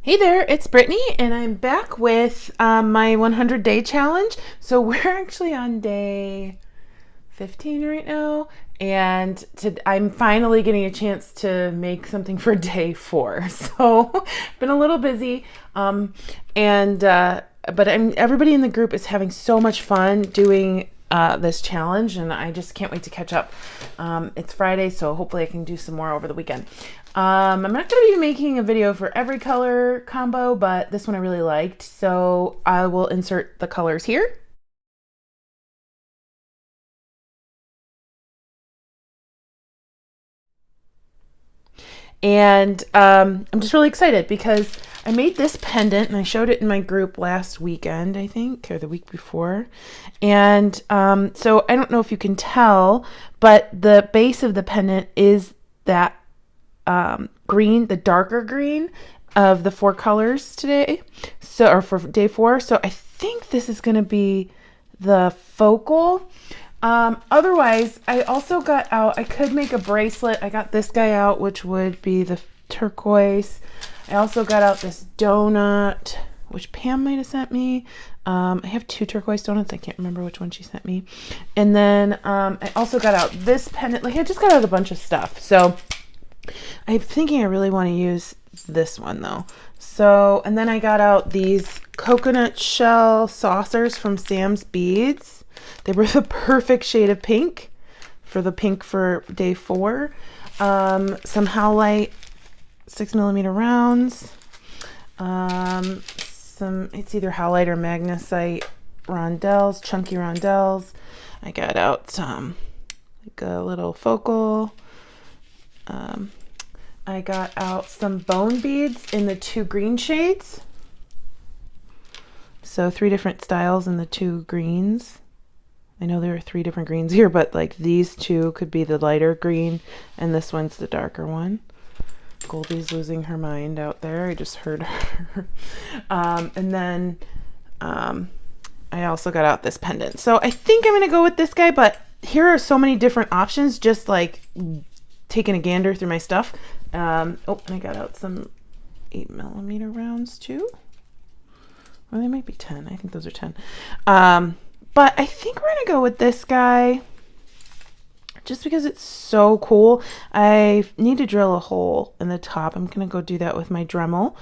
Hey there, it's Brittany, and I'm back with my 100-day challenge. So we're actually on day 15 right now, and I'm finally getting a chance to make something for day 4. So been a little busy, and but everybody in the group is having so much fun doing this challenge, and I just can't wait to catch up. It's Friday, so hopefully I can do some more over the weekend. I'm not going to be making a video for every color combo, but this one I really liked, so I will insert the colors here. And I'm just really excited because I made this pendant and I showed it in my group last weekend, I think, or the week before. And so I don't know if you can tell, but the base of the pendant is that green, the darker green of the 4 colors today. So, or for day 4. So I think this is going to be the focal. Otherwise, I also got out, I could make a bracelet. I got this guy out, which would be the turquoise. I also got out this donut, which Pam might have sent me. I have 2 turquoise donuts. I can't remember which one she sent me. And then I also got out this pendant. Like, I just got out a bunch of stuff. So I'm thinking I really want to use this one though. So, and then I got out these coconut shell saucers from Sam's Beads. They were the perfect shade of pink for the pink for day 4. Some Howlite 6mm rounds. It's either Howlite or magnesite rondelles, chunky rondelles. I got out some like a little focal. I got out some bone beads in the 2 green shades. So 3 different styles in the 2 greens. I know there are 3 different greens here, but like these 2 could be the lighter green and this one's the darker one. Goldie's losing her mind out there. I just heard her. And then I also got out this pendant. So I think I'm going to go with this guy, but here are so many different options, just like taking a gander through my stuff. And I got out some 8mm rounds too. Or they might be 10. I think those are 10. But I think we're going to go with this guy just because it's so cool. I need to drill a hole in the top. I'm going to go do that with my Dremel.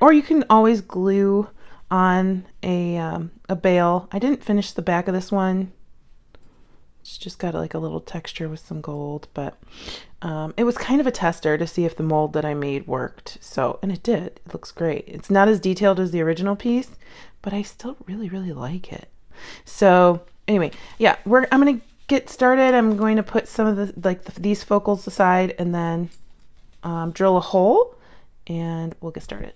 Or you can always glue on a bail. I didn't finish the back of this one. It's just got like a little texture with some gold, but it was kind of a tester to see if the mold that I made worked. So, and it did. It looks great. It's not as detailed as the original piece, but I still really, really like it. So anyway, yeah, I'm going to get started. I'm going to put some of these focals aside and then drill a hole and we'll get started.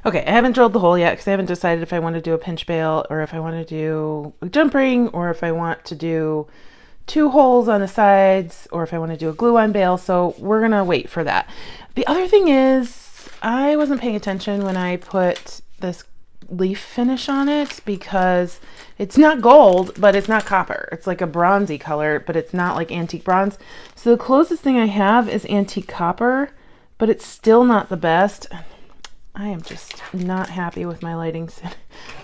Okay, I haven't drilled the hole yet because I haven't decided if I want to do a pinch bail or if I want to do a jump ring or if I want to do 2 holes on the sides or if I want to do a glue-on bail. So we're going to wait for that. The other thing is I wasn't paying attention when I put this leaf finish on it because it's not gold, but it's not copper. It's like a bronzy color, but it's not like antique bronze. So the closest thing I have is antique copper, but it's still not the best. I am just not happy with my lighting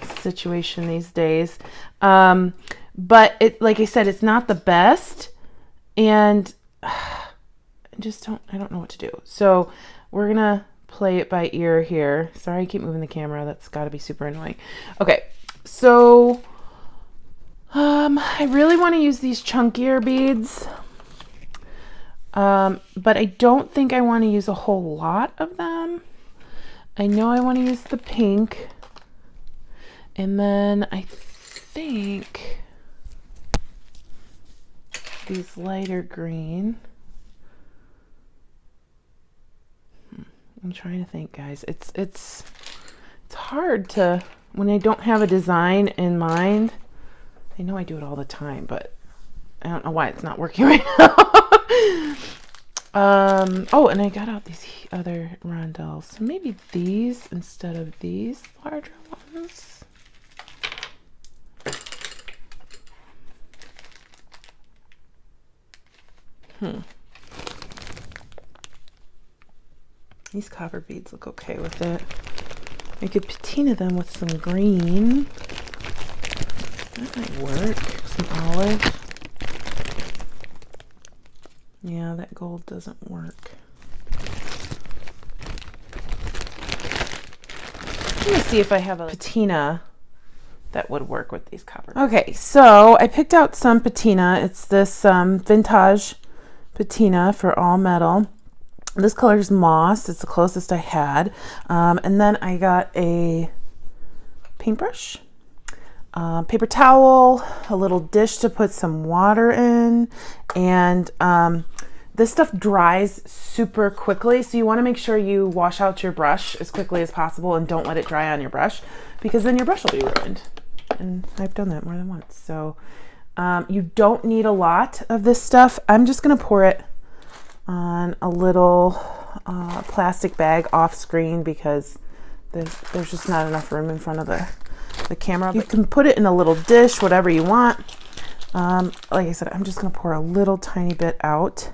situation these days. But it, like I said, it's not the best, and I don't know what to do. So we're gonna play it by ear here. Sorry, I keep moving the camera. That's got to be super annoying. Okay, so I really want to use these chunkier beads, but I don't think I want to use a whole lot of them. I know I want to use the pink, and then I think these lighter green. I'm trying to think, guys. It's hard to, when I don't have a design in mind. I know I do it all the time, but I don't know why it's not working right now. Oh, and I got out these other rondelles. So maybe these instead of these larger ones. These copper beads look okay with it. I could patina them with some green. That might work. Some olive. Yeah, that gold doesn't work. I'm gonna see if I have a patina that would work with these copper. Okay, so I picked out some patina. It's this vintage patina for all metal. This color is moss. It's the closest I had. And then I got a paintbrush, paper towel, a little dish to put some water in, and this stuff dries super quickly, so you want to make sure you wash out your brush as quickly as possible and don't let it dry on your brush, because then your brush will be ruined. And I've done that more than once. So you don't need a lot of this stuff. I'm just going to pour it on a little plastic bag off screen because there's just not enough room in front of the camera. You can put it in a little dish, whatever you want. Like I said, I'm just going to pour a little tiny bit out.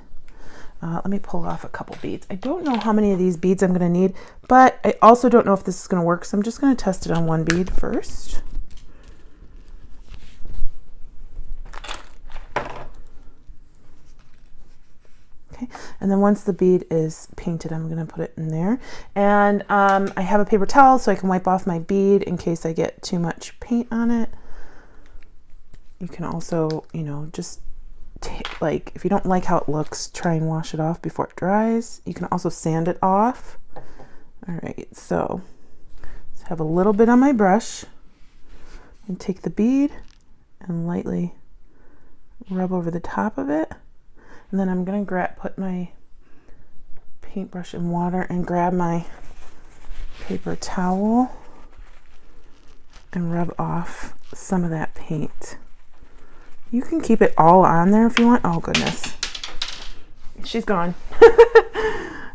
Let me pull off a couple beads. I don't know how many of these beads I'm going to need, but I also don't know if this is going to work, so I'm just going to test it on one bead first. Okay, and then once the bead is painted, I'm going to put it in there. And I have a paper towel so I can wipe off my bead in case I get too much paint on it. You can also, you know, just like if you don't like how it looks, try and wash it off before it dries. You can also sand it off. All right, so let's have a little bit on my brush and take the bead and lightly rub over the top of it. And then I'm gonna put my paintbrush in water and grab my paper towel and rub off some of that paint. You can keep it all on there if you want. Oh goodness, she's gone.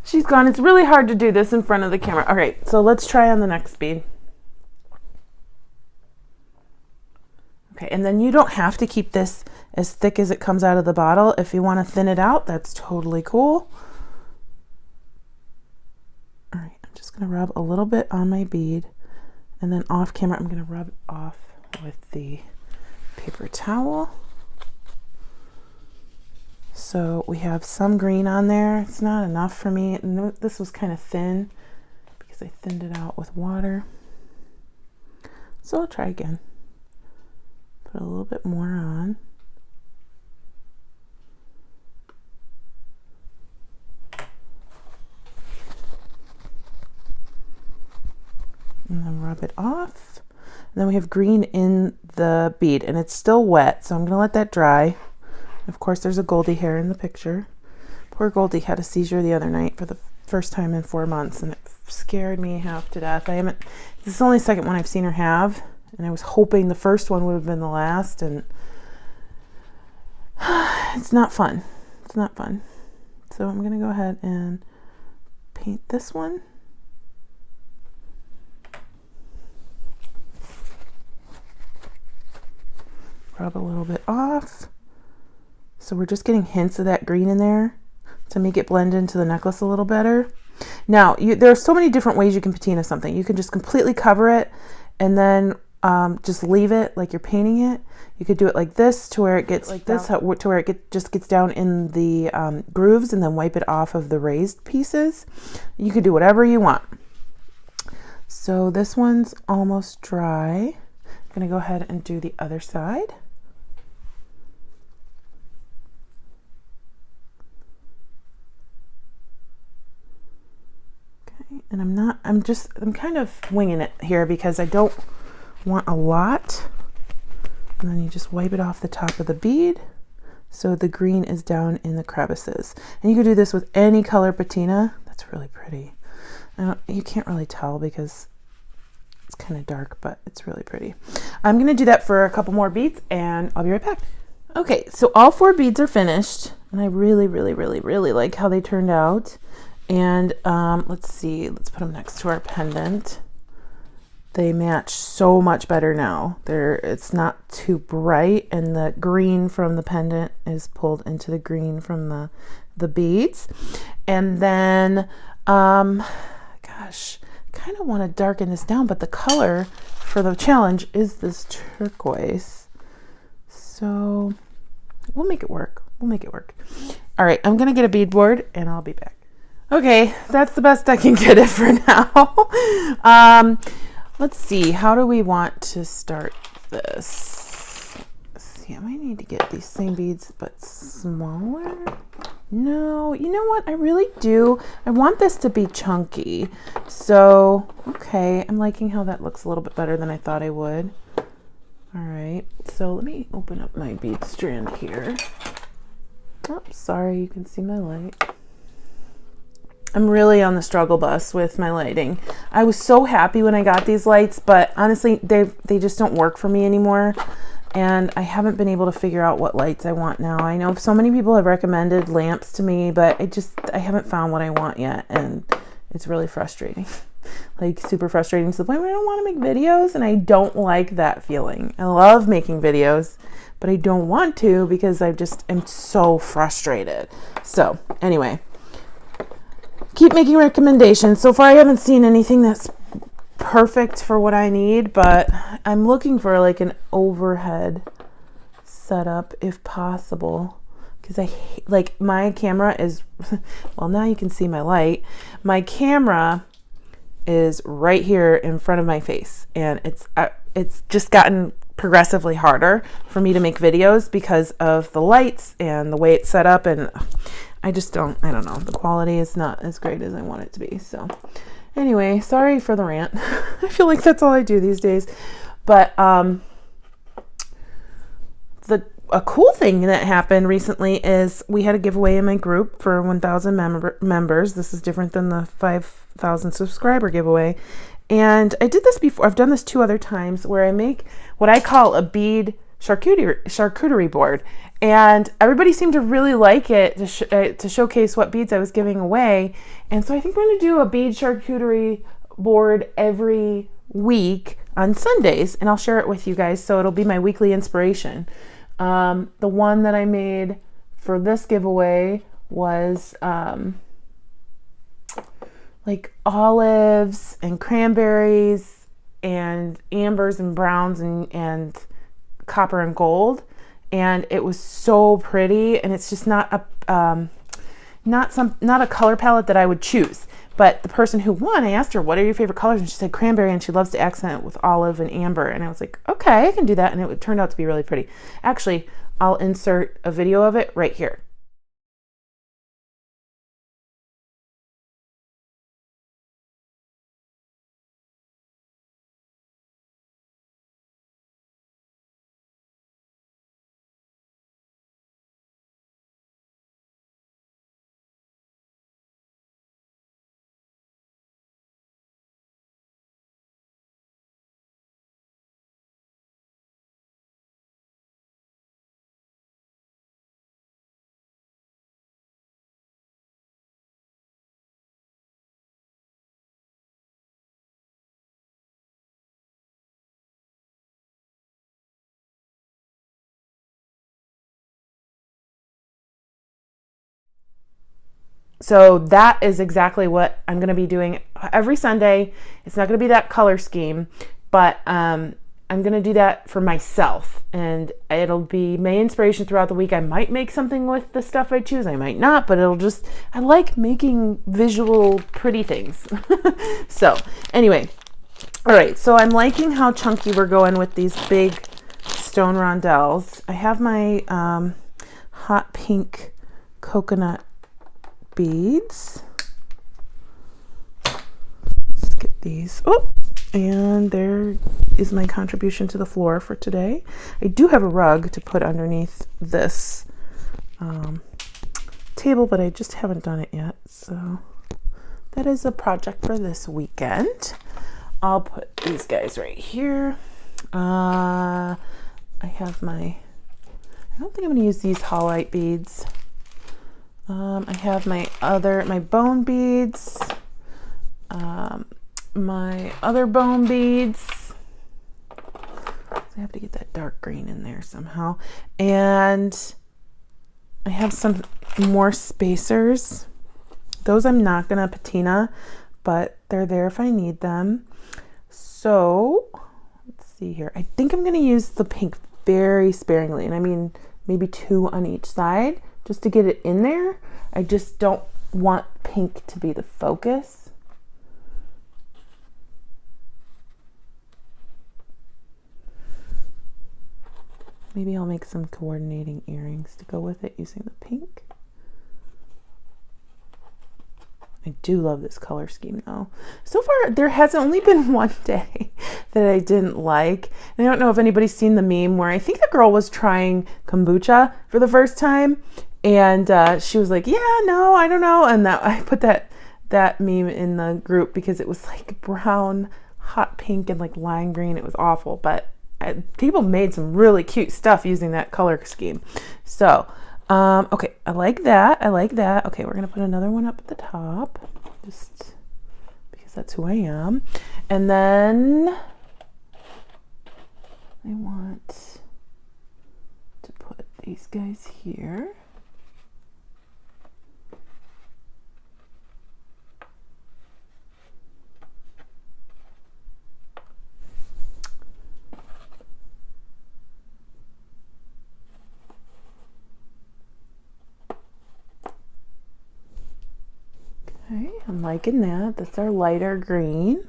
She's gone. It's really hard to do this in front of the camera. All right, so let's try on the next bead. Okay, and then you don't have to keep this as thick as it comes out of the bottle. If you want to thin it out, that's totally cool. All right, I'm just going to rub a little bit on my bead, and then off camera, I'm going to rub it off with the paper towel. So we have some green on there. It's not enough for me. This was kind of thin because I thinned it out with water. So I'll try again. Put a little bit more on. And then rub it off. And then we have green in the bead and it's still wet, so I'm gonna let that dry. Of course, there's a Goldie hair in the picture. Poor Goldie had a seizure the other night for the first time in 4 months, and it scared me half to death. This is the only second one I've seen her have, and I was hoping the first one would have been the last, and it's not fun. It's not fun. So I'm gonna go ahead and paint this one. Rub a little bit off. So we're just getting hints of that green in there to make it blend into the necklace a little better. Now, there are so many different ways you can patina something. You can just completely cover it and then just leave it like you're painting it. You could do it like this to where it gets like this, to where it just gets down in the grooves, and then wipe it off of the raised pieces. You could do whatever you want. So this one's almost dry. I'm gonna go ahead and do the other side. And I'm kind of winging it here because I don't want a lot. And then you just wipe it off the top of the bead so the green is down in the crevices. And you could do this with any color patina. That's really pretty. You can't really tell because it's kind of dark, but it's really pretty. I'm going to do that for a couple more beads and I'll be right back. Okay, so all 4 beads are finished and I really, really, really, really like how they turned out. And let's see, let's put them next to our pendant. They match so much better now. It's not too bright, and the green from the pendant is pulled into the green from the beads. And then Gosh, kind of want to darken this down, but the color for the challenge is this turquoise. So we'll make it work. We'll make it work. All right, I'm going to get a beadboard and I'll be back. Okay, that's the best I can get it for now. Let's see, how do we want to start this? Let's see, I might need to get these same beads but smaller. No, you know what? I really do. I want this to be chunky. So, okay, I'm liking how that looks a little bit better than I thought I would. All right, so let me open up my bead strand here. Oh, sorry, you can see my light. I'm really on the struggle bus with my lighting. I was so happy when I got these lights, but honestly, they just don't work for me anymore. And I haven't been able to figure out what lights I want now. I know so many people have recommended lamps to me, but I haven't found what I want yet. And it's really frustrating. Like super frustrating to the point where I don't want to make videos, and I don't like that feeling. I love making videos, but I don't want to because I just am so frustrated. So anyway, keep making recommendations. So far I haven't seen anything that's perfect for what I need, but I'm looking for like an overhead setup if possible, because I like my camera is well, now you can see my light. My camera is right here in front of my face, and it's just gotten progressively harder for me to make videos because of the lights and the way it's set up, and I don't know, the quality is not as great as I want it to be. So anyway, sorry for the rant. I feel like that's all I do these days. But a cool thing that happened recently is we had a giveaway in my group for 1,000 members. This is different than the 5,000 subscriber giveaway. And I did this before. I've done this 2 other times where I make what I call a bead charcuterie board. And everybody seemed to really like it to showcase what beads I was giving away. And so I think we're going to do a bead charcuterie board every week on Sundays, and I'll share it with you guys. So it'll be my weekly inspiration. The one that I made for this giveaway was like olives and cranberries and ambers and browns and copper and gold. And it was so pretty, and it's just not a color palette that I would choose. But the person who won, I asked her, what are your favorite colors? And she said cranberry, and she loves to accent it with olive and amber. And I was like, okay, I can do that. And it turned out to be really pretty. Actually, I'll insert a video of it right here. So that is exactly what I'm going to be doing every Sunday. It's not going to be that color scheme, but I'm going to do that for myself, and it'll be my inspiration throughout the week. I might make something with the stuff I choose. I might not, but I like making visual pretty things. So anyway, all right. So I'm liking how chunky we're going with these big stone rondelles. I have my hot pink coconut beads. Let's get these. Oh, and there is my contribution to the floor for today. I do have a rug to put underneath this table, but I just haven't done it yet. So that is a project for this weekend. I'll put these guys right here. I don't think I'm going to use these Hallite beads. I have my bone beads, my other bone beads. I have to get that dark green in there somehow. And I have some more spacers Those I'm not gonna patina, but they're there if I need them. So let's see here. I think I'm gonna use the pink very sparingly, and I mean maybe 2 on each side just to get it in there. I just don't want pink to be the focus. Maybe I'll make some coordinating earrings to go with it using the pink. I do love this color scheme though. So far, there has only been one day that I didn't like. And I don't know if anybody's seen the meme where I think the girl was trying kombucha for the first time. And she was like, yeah, no, I don't know. And that I put that meme in the group because it was like brown, hot pink, and like lime green. It was awful. But people made some really cute stuff using that color scheme. So, okay, I like that. I like that. Okay, we're going to put another one up at the top just because that's who I am. And then I want to put these guys here. Okay, I'm liking that. That's our lighter green.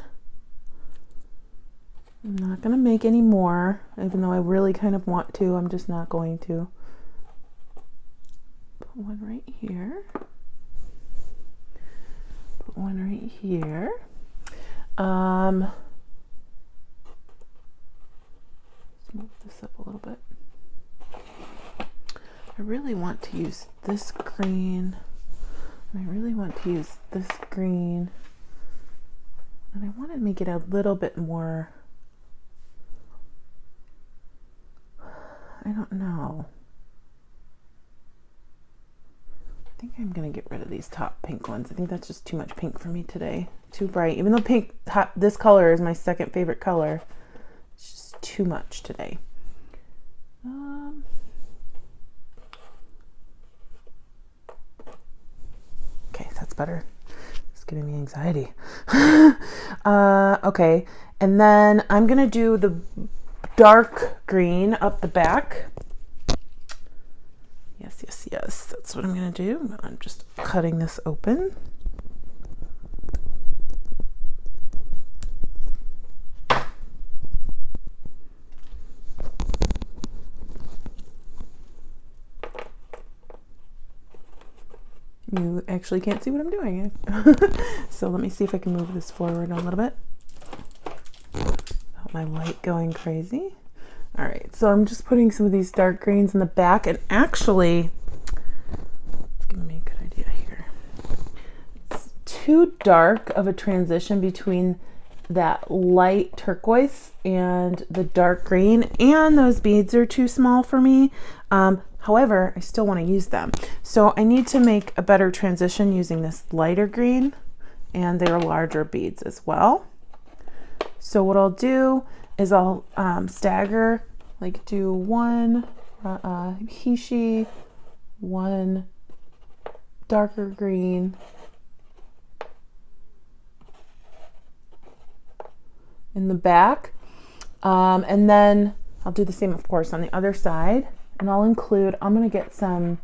I'm not going to make any more, even though I really kind of want to. I'm just not going to. Put one right here. Put one right here. Let's move this up a little bit. I really want to use this green. I really want to use this green, and I want to make it a little bit more, I don't know. I think I'm going to get rid of these top pink ones. I think that's just too much pink for me today. Too bright. Even though pink, this color is my second favorite color, it's just too much today. Okay, that's better. It's giving me anxiety. Okay, and then I'm gonna do the dark green up the back. Yes, yes, yes. That's what I'm gonna do. I'm just cutting this open. You actually can't see what I'm doing. So let me see if I can move this forward a little bit. Without my light going crazy. All right, so I'm just putting some of these dark greens in the back, and actually, it's giving me a good idea here. It's too dark of a transition between that light turquoise and the dark green, and those beads are too small for me. However, I still want to use them. So I need to make a better transition using this lighter green, and they're larger beads as well. So what I'll do is I'll stagger, like do one Hishi, one darker green, in the back. And then I'll do the same, of course, on the other side. And I'll include, I'm going to get some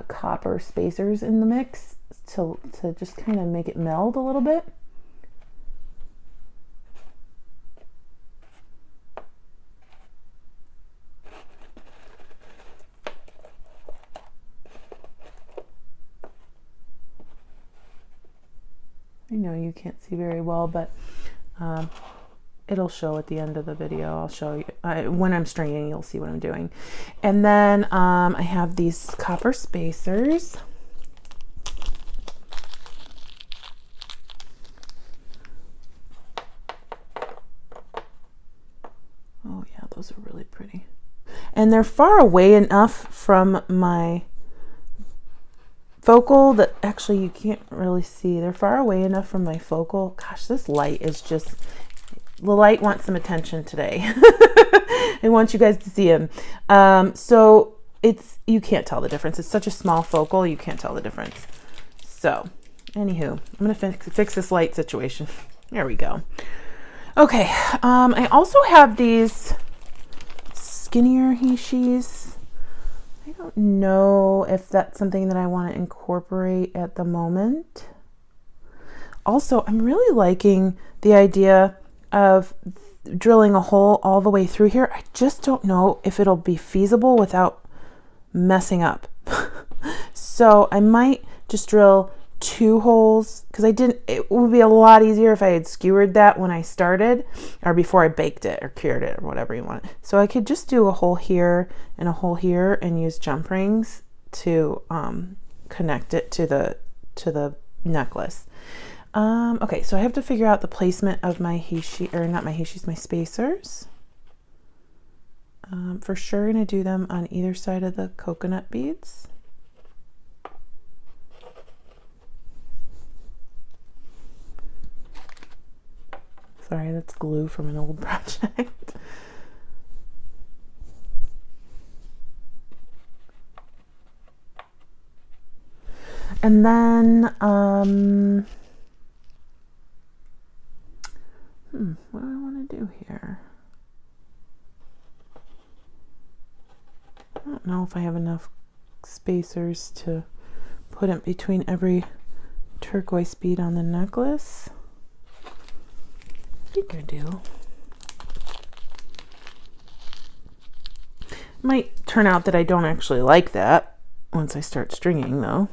copper spacers in the mix to just kind of make it meld a little bit. I know you can't see very well, but it'll show at the end of the video. I'll show you when I'm stringing, you'll see what I'm doing. And then I have these copper spacers. Oh yeah, those are really pretty. And they're far away enough from my focal that actually you can't really see. They're far away enough from my focal. Gosh, this light is just, the light wants some attention today. I want you guys to see him. So you can't tell the difference. It's such a small focal, you can't tell the difference. So Anywho, I'm going to fix this light situation. There we go. Okay, I also have these skinnier hishis. I don't know if that's something that I want to incorporate at the moment. Also, I'm really liking the idea of drilling a hole all the way through here. I just don't know if it'll be feasible without messing up. So I might just drill 2 holes, because it would be a lot easier if I had skewered that when I started, or before I baked it or cured it or whatever you want. So I could just do a hole here and a hole here and use jump rings to connect it to the necklace. Okay, so I have to figure out the placement of my hishi, or not my hishis, my spacers. For sure gonna do them on either side of the coconut beads. Sorry, that's glue from an old project. And then, what do I want to do here? I don't know if I have enough spacers to put in between every turquoise bead on the necklace. I think I do. Might turn out that I don't actually like that once I start stringing, though.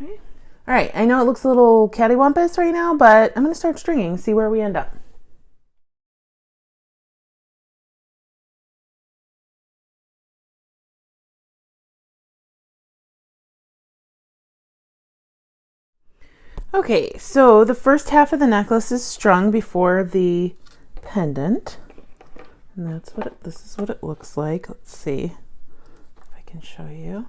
Okay. All right, I know it looks a little cattywampus right now, but I'm going to start stringing, see where we end up. Okay, so the first half of the necklace is strung before the pendant, and this is what it looks like. Let's see if I can show you.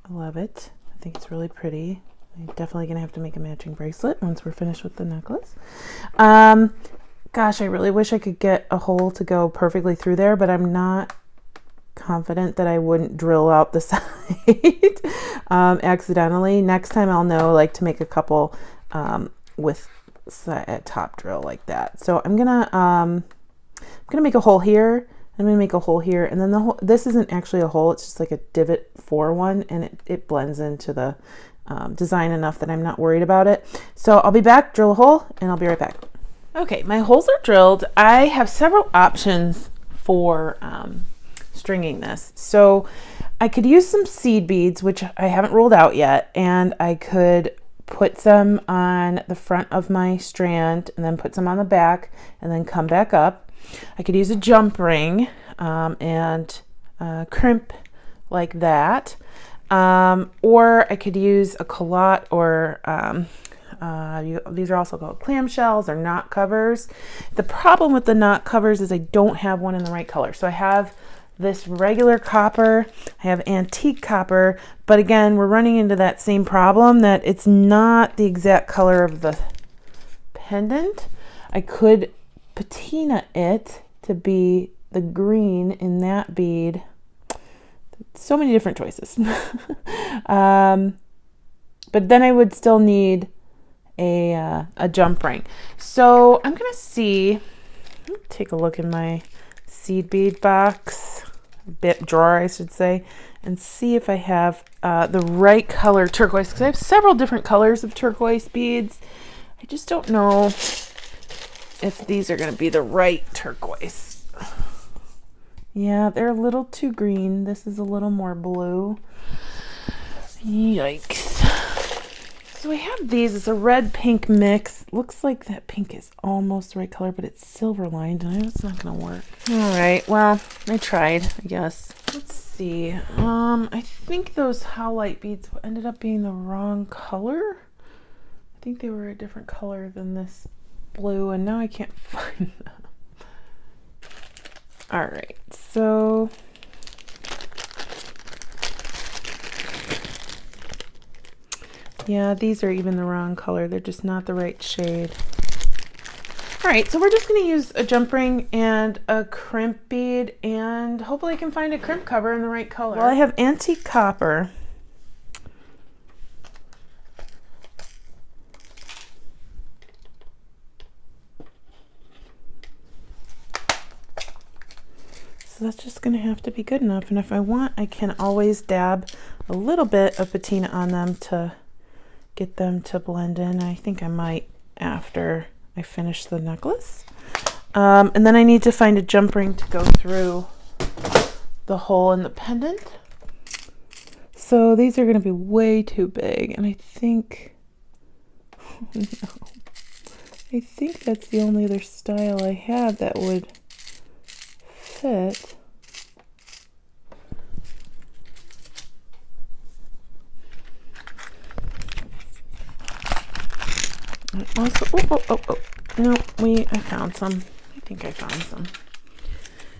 I love it. I think it's really pretty. I'm definitely gonna have to make a matching bracelet once we're finished with the necklace. Gosh, I really wish I could get a hole to go perfectly through there, but I'm not confident that I wouldn't drill out the side accidentally. Next time I'll know like to make a couple with a top drill like that. So I'm gonna make a hole here. I'm gonna make a hole here, and then this isn't actually a hole, it's just like a divot for one, and it blends into the design enough that I'm not worried about it. So I'll be back, drill a hole, and I'll be right back. Okay, my holes are drilled. I have several options for stringing this. So I could use some seed beads, which I haven't rolled out yet, and I could put some on the front of my strand and then put some on the back and then come back up. I could use a jump ring and crimp like that, or I could use a culotte, or these are also called clamshells or knot covers. The problem with the knot covers is I don't have one in the right color. So I have this regular copper, I have antique copper, but again, we're running into that same problem that it's not the exact color of the pendant. I could patina it to be the green in that bead. So many different choices. But then I would still need a jump ring. So I'm gonna see, take a look in my seed bead box, bit drawer I should say, and see if I have the right color turquoise, because I have several different colors of turquoise beads. I just don't know if these are going to be the right turquoise. Yeah, they're a little too green. This is a little more blue. Yikes. So I have these. It's a red pink mix. Looks like that pink is almost the right color, but it's silver lined, and I know it's not going to work. All right, well, I tried, I guess. Let's see. I think those howlite beads ended up being the wrong color. I think they were a different color than this blue, and now I can't find them. All right, so Yeah, these are even the wrong color. They're just not the right shade. All right, so we're just going to use a jump ring and a crimp bead, and hopefully I can find a crimp cover in the right color. Well, I have antique copper. So that's just going to have to be good enough, and if I want, I can always dab a little bit of patina on them to get them to blend in. I think I might after I finish the necklace. And then I need to find a jump ring to go through the hole in the pendant. So these are going to be way too big, and I think, oh no, I think that's the only other style I have that would fit. And also, no, I found some. I think I found some.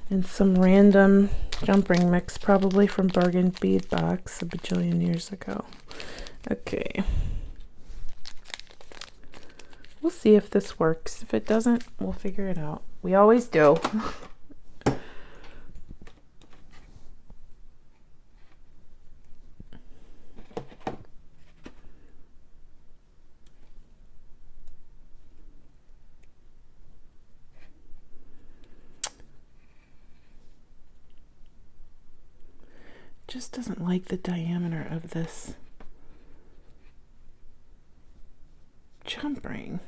And some random jump ring mix, probably from Bargain Bead Box a bajillion years ago. Okay. We'll see if this works. If it doesn't, we'll figure it out. We always do. Just doesn't like the diameter of this jump ring.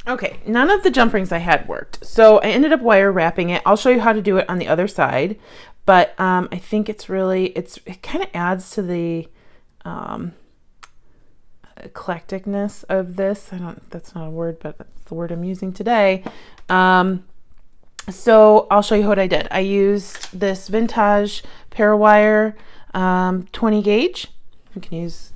Okay, none of the jump rings I had worked, so I ended up wire wrapping it. I'll show you how to do it on the other side, but I think it kind of adds to the eclecticness of this. That's not a word, but that's the word I'm using today. So I'll show you what I did. I used this vintage Parawire 20 gauge. You can use,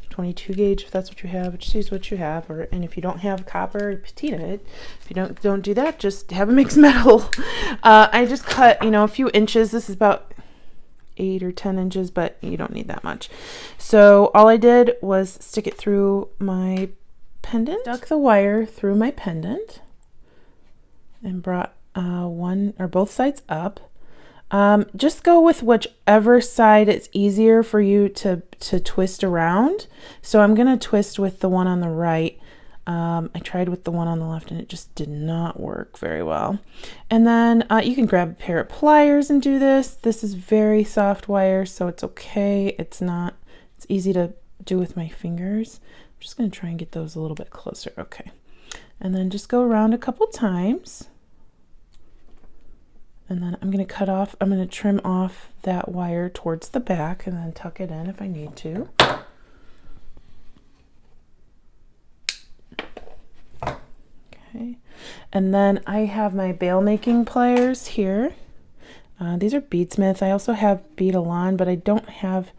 22 gauge if that's what you have. Just use what you have, and if you don't have copper or patina, if you don't do that, just have a mixed metal. I just cut, a few inches. This is about 8 or 10 inches, but you don't need that much. So all I did was stick it through my pendant, stuck the wire through my pendant, and brought one or both sides up. Just go with whichever side it's easier for you to twist around. So I'm going to twist with the one on the right. I tried with the one on the left and it just did not work very well. And then you can grab a pair of pliers and do this. This is very soft wire, so it's okay. It's easy to do with my fingers. I'm just going to try and get those a little bit closer. Okay. And then just go around a couple times. And then I'm going to trim off that wire towards the back and then tuck it in if I need to. Okay. And then I have my bail making pliers here. These are Beadsmith. I also have Bead-A-Lawn, but I don't have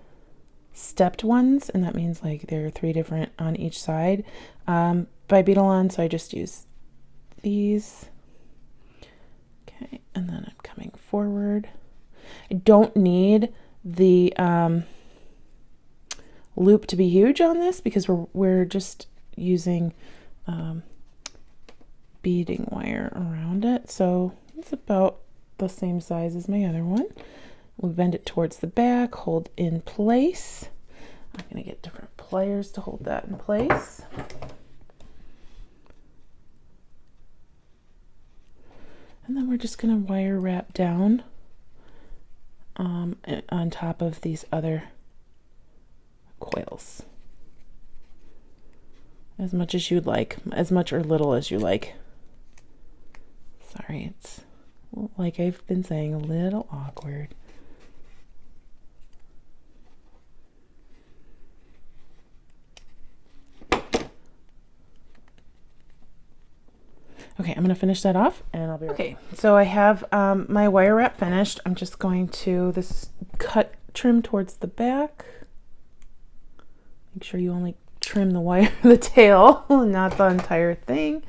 stepped ones, and that means like there are 3 different on each side by Bead-A-Lawn, so I just use these. Okay, and then I'm coming forward. I don't need the loop to be huge on this because we're just using beading wire around it. So it's about the same size as my other one. We'll bend it towards the back, hold in place. I'm going to get different pliers to hold that in place. And then we're just going to wire wrap down on top of these other coils. As much as you'd like, as much or little as you like. Sorry, it's, like I've been saying, a little awkward. Okay, I'm going to finish that off and I'll be right back. Okay, so I have my wire wrap finished. I'm just going to trim towards the back. Make sure you only trim the tail, not the entire thing.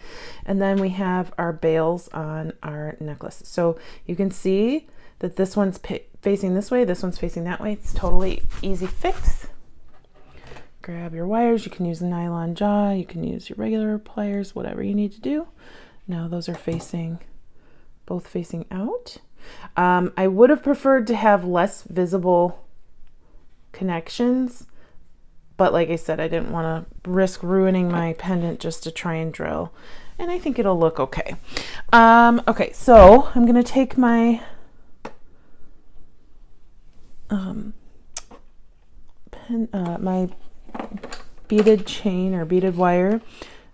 And then we have our bails on our necklace. So you can see that this one's facing this way, this one's facing that way. It's totally easy fix. grab your wires. You can use a nylon jaw, you can use your regular pliers, whatever you need to do. Now those are both facing out. I would have preferred to have less visible connections, but like I said, I didn't want to risk ruining my pendant just to try and drill, and I think it'll look okay. Okay, so I'm gonna take my my beaded chain or beaded wire,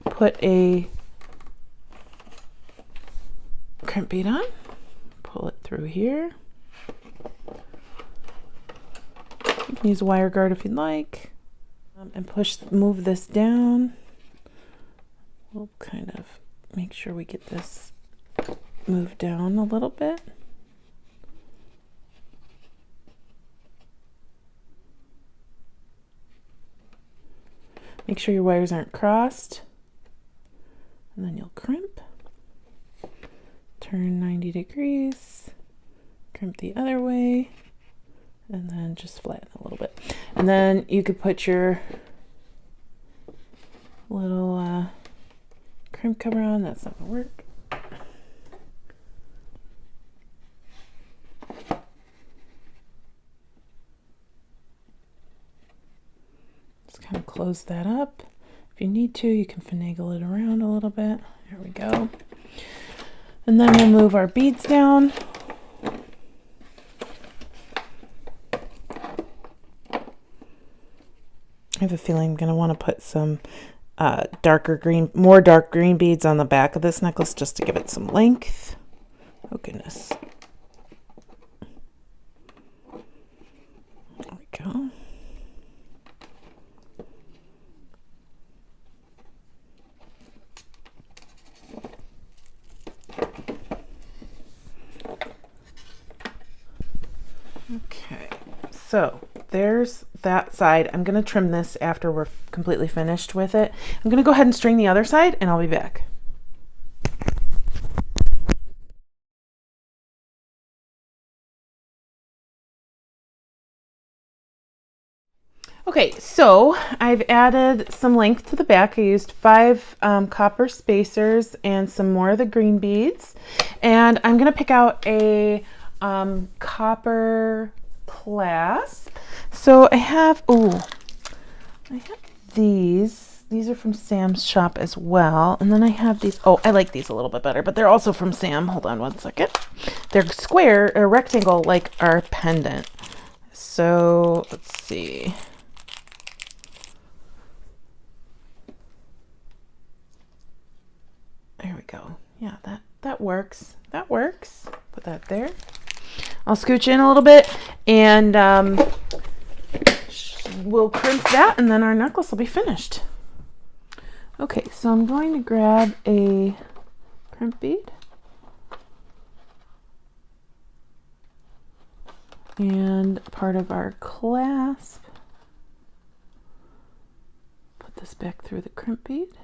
put a crimp bead on, pull it through here. You can use a wire guard if you'd like, and move this down. We'll kind of make sure we get this moved down a little bit. Make sure your wires aren't crossed, and then you'll crimp, turn 90 degrees, crimp the other way, and then just flatten a little bit. And then you could put your little crimp cover on. That's not gonna work. Just kind of close that up. If you need to, you can finagle it around a little bit. There we go. And then we'll move our beads down. I have a feeling I'm going to want to put some more dark green beads on the back of this necklace just to give it some length. Oh goodness. There we go. Okay, so there's that side. I'm going to trim this after we're completely finished with it. I'm going to go ahead and string the other side, and I'll be back. Okay, so I've added some length to the back. I used 5 copper spacers and some more of the green beads, and I'm going to pick out a copper clasp. So I have these. These are from Sam's shop as well. And then I have these. Oh, I like these a little bit better, but they're also from Sam. Hold on one second. They're square or rectangle like our pendant. So let's see. There we go. Yeah, that works. That works. Put that there. I'll scooch in a little bit, and we'll crimp that, and then our necklace will be finished. Okay, so I'm going to grab a crimp bead and part of our clasp. Put this back through the crimp bead,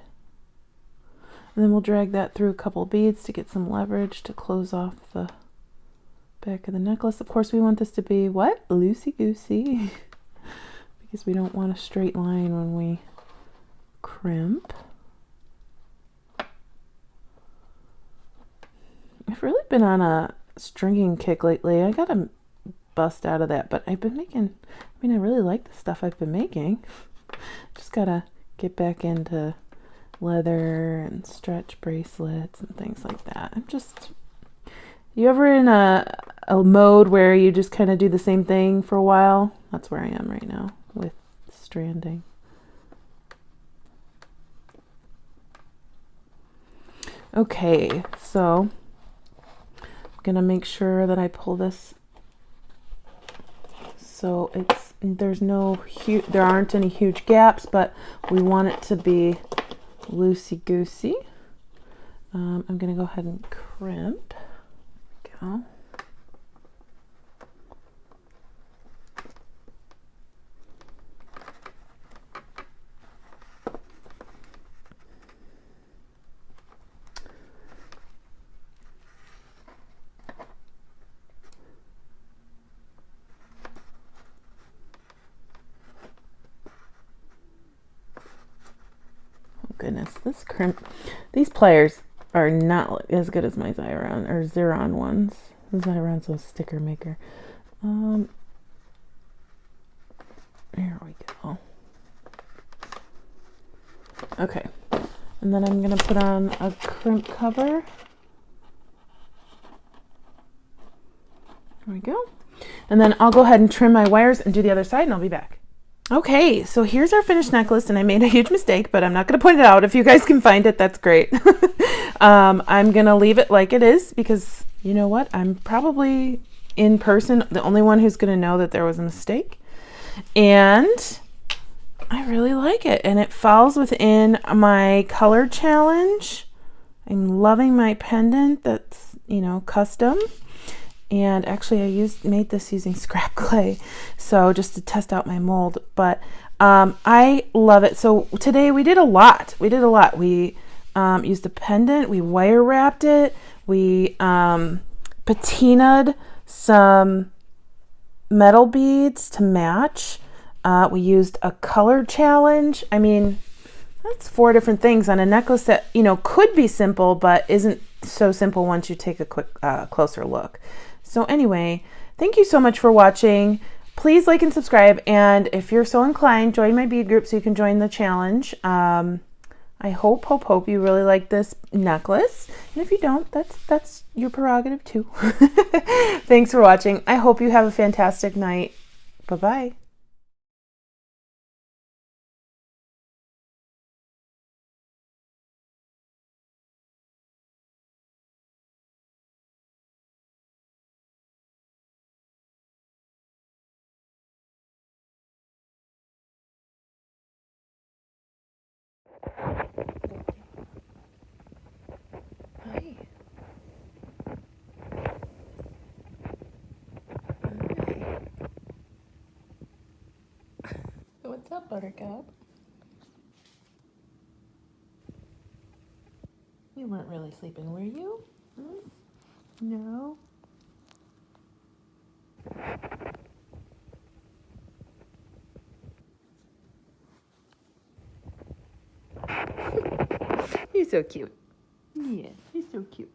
and then we'll drag that through a couple beads to get some leverage to close off the back of the necklace. Of course, we want this to be what? Loosey-goosey, because we don't want a straight line when we crimp. I've really been on a stringing kick lately. I gotta bust out of that, but I've been making, I really like the stuff I've been making. Just gotta get back into leather and stretch bracelets and things like that. You ever in a mode where you just kind of do the same thing for a while? That's where I am right now with stranding. Okay, so I'm gonna make sure that I pull this so there aren't any huge gaps, but we want it to be loosey-goosey. I'm gonna go ahead and crimp. Go. goodness, these pliers are not as good as my Xyron or Xeron ones. The Xyron's a sticker maker. There we go. Okay, and then I'm gonna put on a crimp cover. There we go. And then I'll go ahead and trim my wires and do the other side, and I'll be back. Okay, so here's our finished necklace, and I made a huge mistake, but I'm not going to point it out. If you guys can find it, that's great. I'm going to leave it like it is because, you know what, I'm probably in person the only one who's going to know that there was a mistake. And I really like it, and it falls within my color challenge. I'm loving my pendant that's, you know, custom. And actually I made this using scrap clay, so just to test out my mold, but I love it. So today we did a lot. We used a pendant, we wire wrapped it, we patinaed some metal beads to match. We used a color challenge. I mean, that's 4 different things on a necklace that, you know, could be simple, but isn't so simple once you take a quick closer look. So anyway, thank you so much for watching. Please like and subscribe, and if you're so inclined, join my bead group so you can join the challenge. I hope you really like this necklace, and if you don't, that's your prerogative too. Thanks for watching. I hope you have a fantastic night. Bye-bye. Hi. What's up, Buttercup? You weren't really sleeping, were you? No? You're so cute. Yeah, you're so cute.